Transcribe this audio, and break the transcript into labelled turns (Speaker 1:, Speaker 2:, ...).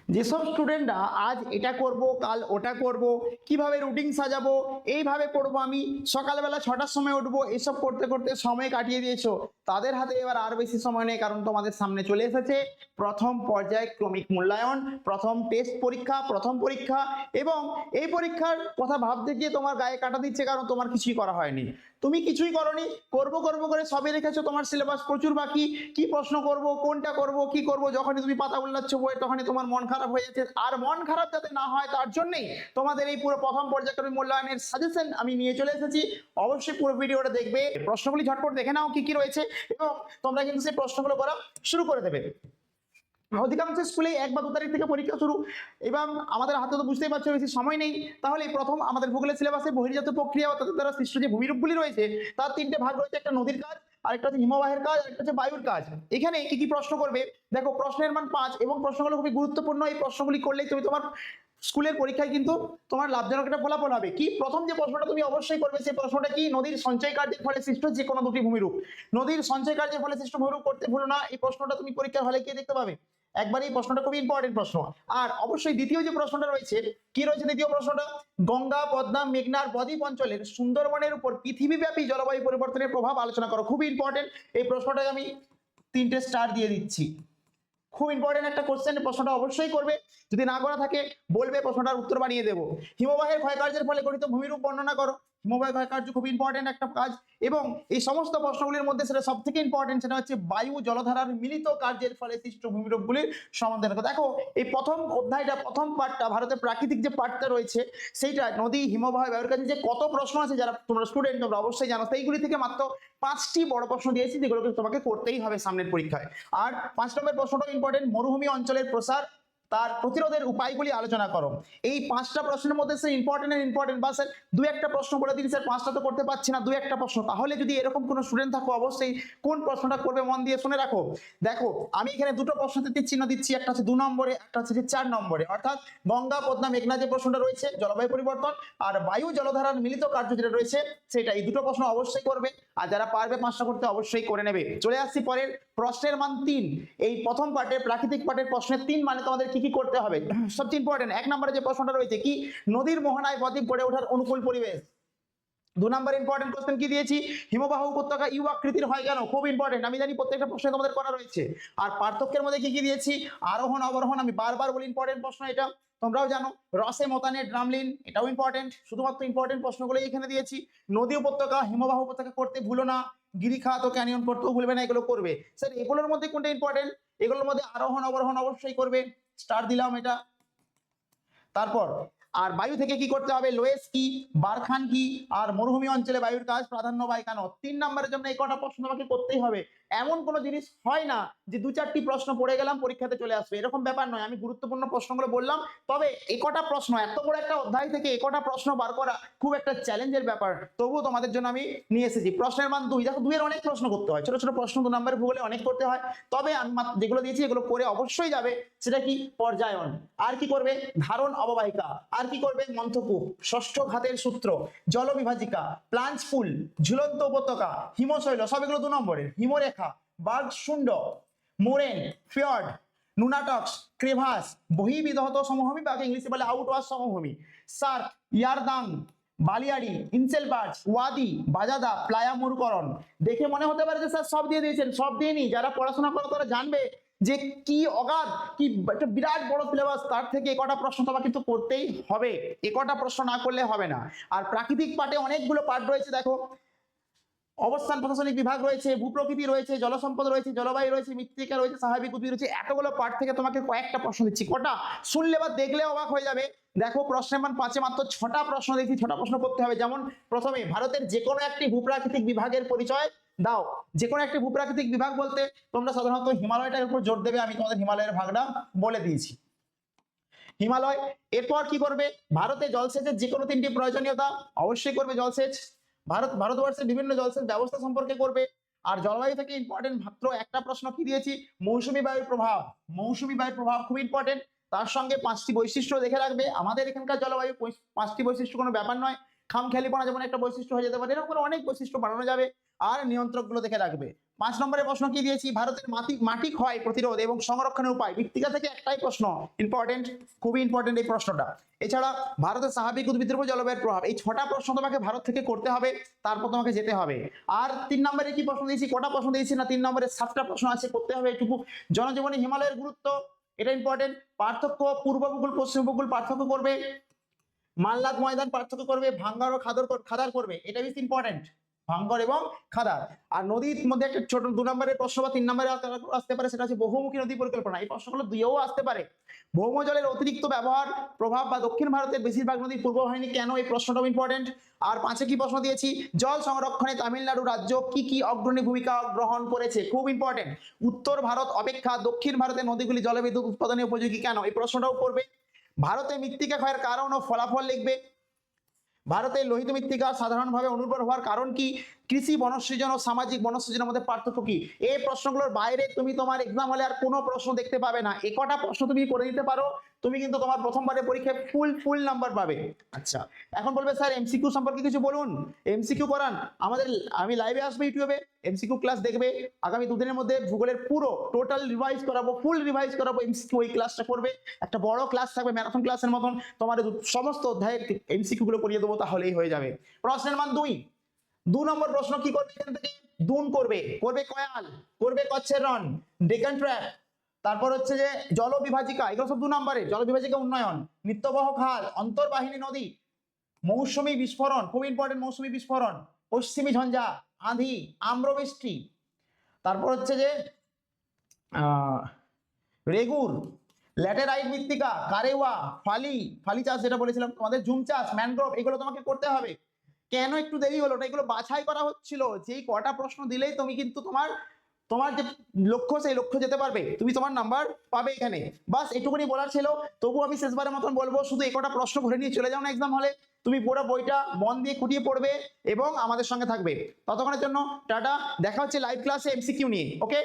Speaker 1: যেসব স্টুডেন্টরা আজ এটা করব কাল ওটা করব, কিভাবে রুটিন সাজাবো, এইভাবে পড়বো, আমি সকালবেলা 6টার সময় উঠবো, এসব করতে করতে সময় কাটিয়ে দিয়েছো, তাদের হাতে এবার আর বেশি সময় নেই। কারণ তোমাদের সামনে চলে এসেছে প্রথম পর্যায়ে ক্রমিক মূল্যায়ন, প্রথম টেস্ট পরীক্ষা, প্রথম পরীক্ষা। এবং এই পরীক্ষার কথা ভাবতে গিয়ে তোমার গায়ে কাটা দিচ্ছে, কারণ তোমার কিছুই করা হয়নি, তুমি কিছুই করনি। করবো করবো করে সবই রেখেছো, তোমার সিলেবাস প্রচুর বাকি। কি প্রশ্ন করব, কোনটা করব, কি করব, যখনই তুমি পাতা উল্লাচ্ছ বই তখনই তোমার মন খারাপ হয়ে যাচ্ছে। আর মন খারাপ যাতে না হয় তার জন্যই তোমাদের এই পুরো প্রথম পর্যায়ক্রমিক মূল্যায়নের সাজেশন আমি নিয়ে চলে এসেছি। অবশ্যই পুরো ভিডিওটা দেখবে, প্রশ্নগুলি ঝটপট দেখে নাও কি কি রয়েছে, এবং তোমরা কিন্তু সেই প্রশ্নগুলো করা শুরু করে দেবে। অধিকাংশ স্কুলে 1 বা 2 তারিখ থেকে পরীক্ষা শুরু, এবং আমাদের হাতে তো বুঝতেই পারছো বেশি সময় নেই। তাহলে প্রথম আমাদের ভূগোলের সিলেবাসে বহির্জাত প্রক্রিয়া ও তাদের দ্বারা সৃষ্ট যে ভূমিরূপগুলি রয়েছে তার 3টে ভাগ রয়েছে। একটা নদীর কাজ, আরেকটা হচ্ছে হিমবাহের কাজ, আরেকটা হচ্ছে বায়ুর কাজ। এখানে কি কি প্রশ্ন করবে দেখো, প্রশ্নের মান 5 এবং প্রশ্নগুলো খুবই গুরুত্বপূর্ণ। এই প্রশ্নগুলি করলেই তুমি তোমার স্কুলের পরীক্ষায় কিন্তু তোমার লাভজনক একটা ফলাফল হবে। কি প্রথম যে প্রশ্নটা তুমি অবশ্যই করবে, সেই প্রশ্নটা কি, নদীর সঞ্চয় কার্যের ফলে সৃষ্ট যে কোনো দুটি ভূমিরূপ। নদীর সঞ্চয় কার্যের ফলে সৃষ্ট ভূমিরূপ করতে ভুলো না। এই প্রশ্নটা তুমি পরীক্ষার হলে গিয়ে দেখতে পাবে একবার। এই প্রশ্নটা খুবই ইম্পর্টেন্ট প্রশ্ন। আর অবশ্যই দ্বিতীয় যে প্রশ্নটা রয়েছে, কি রয়েছে দ্বিতীয় প্রশ্নটা, গঙ্গা পদ্মা মেঘনার বদ্বীপ অঞ্চলের সুন্দরবনের উপর পৃথিবীব্যাপী জলবায়ু পরিবর্তনের প্রভাব আলোচনা করো। খুবই ইম্পর্টেন্ট এই প্রশ্নটাকে আমি 3টে স্টার দিয়ে দিচ্ছি। খুব ইম্পর্টেন্ট একটা কোশ্চেন, প্রশ্নটা অবশ্যই করবে, যদি না করা থাকে বলবে, প্রশ্নটার উত্তর বানিয়ে দেবো। হিমবাহের ক্ষয়কার্যের ফলে গঠিত ভূমিরূপ বর্ণনা করো। হিমবাহের ক্ষয়কার্য খুব ইম্পর্টেন্ট একটা কাজ, এবং এই সমস্ত প্রশ্নগুলির মধ্যে সেটা সব থেকে ইম্পর্টেন্ট, সেটা হচ্ছে বায়ু জলধারার মিলিত কার্যের ফলে সৃষ্ট ভূমিরূপগুলির সম্বন্ধে দেখো। এই প্রথম অধ্যায়টা, প্রথম পার্টটা, ভারতের প্রাকৃতিক যে পার্টটা রয়েছে সেইটা নদী হিমবাহ বায়ুর কাছে যে কত প্রশ্ন আছে, যারা তোমরা স্টুডেন্ট তোমরা অবশ্যই জানো, সেইগুলি থেকে মাত্র 5টি বড় প্রশ্ন দিয়েছি, যেগুলোকে তোমাকে করতেই হবে সামনের পরীক্ষায়। আর 5 নম্বর প্রশ্নটা ইম্পর্টেন্ট, মরুভূমি অঞ্চলের প্রসার তার প্রতিরোধের উপায়গুলি আলোচনা করো। এই 5টা প্রশ্নের মধ্যে সে ইম্পর্টেন্ট বা স্যার 2-1টা প্রশ্ন বলে দিন স্যার, 5টা তো করতে পারছি না, 2-1টা প্রশ্ন। তাহলে যদি এরকম কোনো স্টুডেন্ট থাকো অবশ্যই কোন প্রশ্নটা করবে মন দিয়ে শুনে রাখো। দেখো আমি এখানে দুটো প্রশ্নতে চিহ্ন দিচ্ছি, একটা হচ্ছে 2 নম্বরে, একটা হচ্ছে 4 নম্বরে। অর্থাৎ গঙ্গা পদ্মা মেঘনা যে প্রশ্নটা রয়েছে জলবায়ু পরিবর্তন, আর বায়ু জলধারার মিলিত কার্য যেটা রয়েছে সেটা, এই দুটো প্রশ্ন অবশ্যই করবে। আর যারা পারবে 5টা করতে অবশ্যই করে নেবে। চলে আসছি পরের প্রশ্নের মান 3। এই প্রথম পার্টের প্রাকৃতিক পার্টের প্রশ্নের 3 মানে তোমাদের কি কি করতে হবে। সবচেয়ে ইম্পর্টেন্ট 1 নম্বরে যে প্রশ্নটা রয়েছে, কি নদীর মোহনায় বদ্বীপ গড়ে ওঠার অনুকূল পরিবেশ। 2 নম্বর ইম্পর্টেন্ট কোশ্চেন কি দিয়েছি, হিমবাহ উপত্যকা ইউ আকৃতির হয় কেন। খুব ইম্পর্টেন্ট, আমি জানি প্রত্যেকটা প্রশ্ন তোমাদের করা রয়েছে। আর পার্থক্যের মধ্যে কি কি দিয়েছি, আরোহণ অবরোহণ, আমি বারবার বলি ইম্পর্টেন্ট প্রশ্ন এটা, তোমরাও জানো। রসে মতানে ড্রামলিন, এটাও ইম্পর্টেন্ট। শুধুমাত্র ইম্পর্টেন্ট প্রশ্নগুলো এখানে দিয়েছি। নদী উপত্যকা হিমবাহ উপত্যকা করতে ভুলো না, গিরিখাত ও ক্যানিয়ন করতেও ভুলবে না, এগুলো করবে। স্যার এগুলোর মধ্যে কোনটা ইম্পর্টেন্ট, এগুলোর মধ্যে আরোহণ অবরোহণ অবশ্যই করবে, স্টার দিলাম এটা। তারপর আর বায়ু থেকে কি করতে হবে, লোয়েস কি, বারখান কি, আর মরুভূমি অঞ্চলে বায়ুর কাজ প্রাধান্য পায় কেন। 3 নম্বরের জন্য এই কটা প্রশ্ন তোমাকে করতেই হবে। এমন কোনো জিনিস হয় না যে 2-4টি প্রশ্ন পড়ে গেলাম পরীক্ষাতে চলে আসবে, এরকম ব্যাপার নয়। আমি গুরুত্বপূর্ণ প্রশ্নগুলো বললাম, তবে এই কটা প্রশ্ন, এত বড় একটা অধ্যায় থেকে এই কটা প্রশ্ন বার করা খুব একটা চ্যালেঞ্জের ব্যাপার, তবুও তোমাদের জন্য আমি নিয়ে এসেছি। প্রশ্নের মান 2, দেখো 2 এর অনেক প্রশ্ন করতে হয়, ছোট ছোট প্রশ্ন 2 নম্বরের ভূগোলে অনেক করতে হয়। তবে আমি যেগুলো দিয়েছি এগুলো করে অবশ্যই যাবে। সেটা কি, পর্যায়ন, আর কি করবে, ধারণ অববাহিকা, আর কি করবে, মন্থকূপ, ষষ্ঠ ঘাতের সূত্র, জলবিভাজিকা, প্লাঞ্চ পুল, ঝুলন্ত উপত্যকা, হিমশৈল, সব এগুলো 2 নম্বরের। হিমরেখা, বার্গশুন্ড, মোরেন, ফিয়র্ড, নুনাটক্স, ক্রেভাস, বহির্বিধত সমভূমি বা ইংলিশে বলে আউটওয়াশ সমভূমি, সার্ক, ইয়ারদাং, বালিয়াড়ি, ইনসেলবার্জ, ওয়াদি, বাজাদা, প্লায়া মরুকরণ। দেখে মনে হতে পারে যে স্যার সব দিয়ে দিয়েছেন, সব দিয়ে নি। যারা পড়াশোনা করে তারা জানবে যে কি অগাধ, কি একটা বিরাট বড় সিলেবাস, তার থেকে কটা প্রশ্ন তোমাকে কিন্তু করতেই হবে। কটা প্রশ্ন না করলে হবে না। আর প্রাকৃতিক পার্টে অনেকগুলো পার্ট রয়েছে, দেখো অবস্থান প্রশাসনিক বিভাগ রয়েছে, ভূপ্রকৃতি রয়েছে, জলসম্পদ রয়েছে, জলবায়ু রয়েছে, মৃত্তিকা রয়েছে, স্বাভাবিক উদ্ভিদ রয়েছে। এতগুলো পার্ট থেকে তোমাকে কয়েকটা প্রশ্ন দিচ্ছি, কটা শুনলে বা দেখলে অবাক হয়ে যাবে। দেখো প্রশ্নের মান 5-এ মাত্র 6টা প্রশ্ন দিয়েছি, 6টা প্রশ্ন করতে হবে। যেমন প্রথমে ভারতের যে কোনো একটি ভূপ্রাকৃতিক বিভাগের পরিচয় দাও। যে কোনো একটি ভূপ্রাকৃতিক বিভাগ বলতে তোমরা সাধারণত হিমালয়টার উপর জোর দেবে, আমি তোমাদের হিমালয়ের ভাগটা বলে দিয়েছি, হিমালয়। এরপর কি করবে, ভারতে জলসেচের যে কোনো 3টি প্রয়োজনীয়তা অবশ্যই করবে, জলসেচ। ভারতবর্ষের বিভিন্ন জলসেচ ব্যবস্থা সম্পর্কে করবে। আর জলবায়ু থেকে ইম্পর্টেন্ট মাত্র একটা প্রশ্ন কি দিয়েছি, মৌসুমী বায়ুর প্রভাব। মৌসুমী বায়ুর প্রভাব খুব ইম্পর্টেন্ট। তার সঙ্গে 5টি বৈশিষ্ট্য দেখে রাখবে। আমাদের এখানকার জলবায়ু 5টি বৈশিষ্ট্য কোনো ব্যাপার নয়, খামখেয়ালিপনা যেমন একটা বৈশিষ্ট্য হয়ে যেতে পারে, এরকম করে অনেক বৈশিষ্ট্য বানানো যাবে। আর নিয়ন্ত্রকগুলো দেখে রাখবে। 5 নম্বরের প্রশ্ন কি দিয়েছি, ভারতের মাটি ক্ষয় প্রতিরোধ এবং সংরক্ষণের উপায়। মৃত্তিকা থেকে একটাই প্রশ্ন, ইম্পর্টেন্ট, খুবই ইম্পর্টেন্ট এই প্রশ্নটা। এছাড়া ভারতের স্বাভাবিক উদ্ভিদের উপর জলবায়ুর প্রভাব, এই 6টা প্রশ্ন তোমাকে ভারত থেকে করতে হবে, তারপর তোমাকে যেতে হবে। আর 3 নম্বরে কি প্রশ্ন দিয়েছি, কটা প্রশ্ন দিয়েছি না 3 নম্বরে 7টা প্রশ্ন আছে, করতে হবে এটুকু। জনজীবনী হিমালয়ের গুরুত্ব, এটা ইম্পর্টেন্ট। পার্থক্য, পূর্ব উপকূল পশ্চিম উপকূল পার্থক্য করবে, মাল্লাদ ময়দান পার্থক্য করবে, ভাঙ্গর ও খাদার করবে, এটা বেশি ইম্পর্টেন্ট, ভাঙ্গর এবং খাদার। আর নদীর মধ্যে একটা ছোট 2 নম্বরের প্রশ্ন বা 3 নম্বরে আসতে পারে, সেটা হচ্ছে বহুমুখী নদী পরিকল্পনা। এই প্রশ্নগুলো দুইও আসতে পারে। ভৌম জলের অতিরিক্ত ব্যবহার প্রভাব বা দক্ষিণ ভারতের বেশিরভাগ নদীর পূর্ববাহিনী কেন, এই প্রশ্নটাও ইম্পর্টেন্ট। আর 5-এ কি প্রশ্ন দিয়েছি, জল সংরক্ষণে তামিলনাড়ু রাজ্য কি কি অগ্রণী ভূমিকা গ্রহণ করেছে, খুব ইম্পর্টেন্ট। উত্তর ভারত অপেক্ষা দক্ষিণ ভারতের নদীগুলি জলবিদ্যুৎ উৎপাদনে উপযোগী কেন, এই প্রশ্নটাও করবে। ভারতে মৃত্তিকা ক্ষয়ের কারণ ও ফলাফল লিখবে। ভারতের লোহিত মৃত্তিকা সাধারণভাবে অনুর্বর হওয়ার কারণ কি, কৃষি বনসৃজন ও সামাজিক বনসৃজনের মধ্যে পার্থক্য কি। এই প্রশ্নগুলোর বাইরে তুমি তোমার এক্সাম হলে আর কোনো প্রশ্ন দেখতে পাবে না। এই কটা প্রশ্ন তুমি করে দিতে পারো, তুমি কিন্তু তোমার প্রথমবারের পরীক্ষায় ফুল নাম্বার পাবে। আচ্ছা, এখন বলবে স্যার এমসিকিউ সম্পর্কে কিছু বলুন, এমসিকিউ করান। আমি লাইভে আসবে ইউটিউবে, এমসিকিউ ক্লাস দেখবে। আগামী 2 দিনের মধ্যে ভূগোলের পুরো টোটাল রিভাইজ করাবো, ফুল রিভাইজ করাবো, এমসিকিউ ওই ক্লাসটা করবে। একটা বড় ক্লাস থাকবে, ম্যারাথন ক্লাসের মতন, তোমার সমস্ত অধ্যায়ের এমসিকিউ গুলো করিয়ে দেবো, তাহলেই হয়ে যাবে। প্রশ্নের মান 2 নম্বর প্রশ্ন কি করবে, এখান থেকে দুন করবে, কয়াল করবে, কচ্ছের রন, ডেকান ট্র্যাপ, তারপর হচ্ছে যে জলবিভাজিকা, এগুলো সব 2 নম্বরের। জলবিভাজিকা উন্নয়ন, নিত্যবহ খাল, অন্তর্বাহিনী নদী, মৌসুমী বিস্ফোরণ, খুব ইম্পর্টেন্ট, মৌসুমী বিস্ফোরণ, পশ্চিমী ঝঞ্ঝা, আঁধি, আম্রবৃষ্টি, তারপর হচ্ছে যে রেগুর, ল্যাটেরাইট মৃত্তিকা, কারেওয়া, ফালি চাষ যেটা বলেছিলাম তোমাদের, জুম চাষ, ম্যানগ্রোভ, এগুলো তোমাকে করতে হবে। কেন একটু দেরি হলো না, এগুলো বাছাই করা হচ্ছিল, যেই কটা প্রশ্ন দিলেই তুমি কিন্তু তোমার যে লক্ষ্য, সেই লক্ষ্য যেতে পারবে, তুমি তোমার নাম্বার পাবে এখানে। বাস এটুকুনি বলার ছিল। তবু আমি শেষবারের মতন বলবো, শুধু এই কটা প্রশ্ন ঘুরে নিয়ে চলে যাও না এক্সাম হলে, তুমি পুরো বইটা মন দিয়ে খুঁটিয়ে পড়বে এবং আমাদের সঙ্গে থাকবে। ততক্ষণের জন্য টাটা, দেখা হচ্ছে লাইভ ক্লাসে এমসিকিউ নিয়ে, ওকে।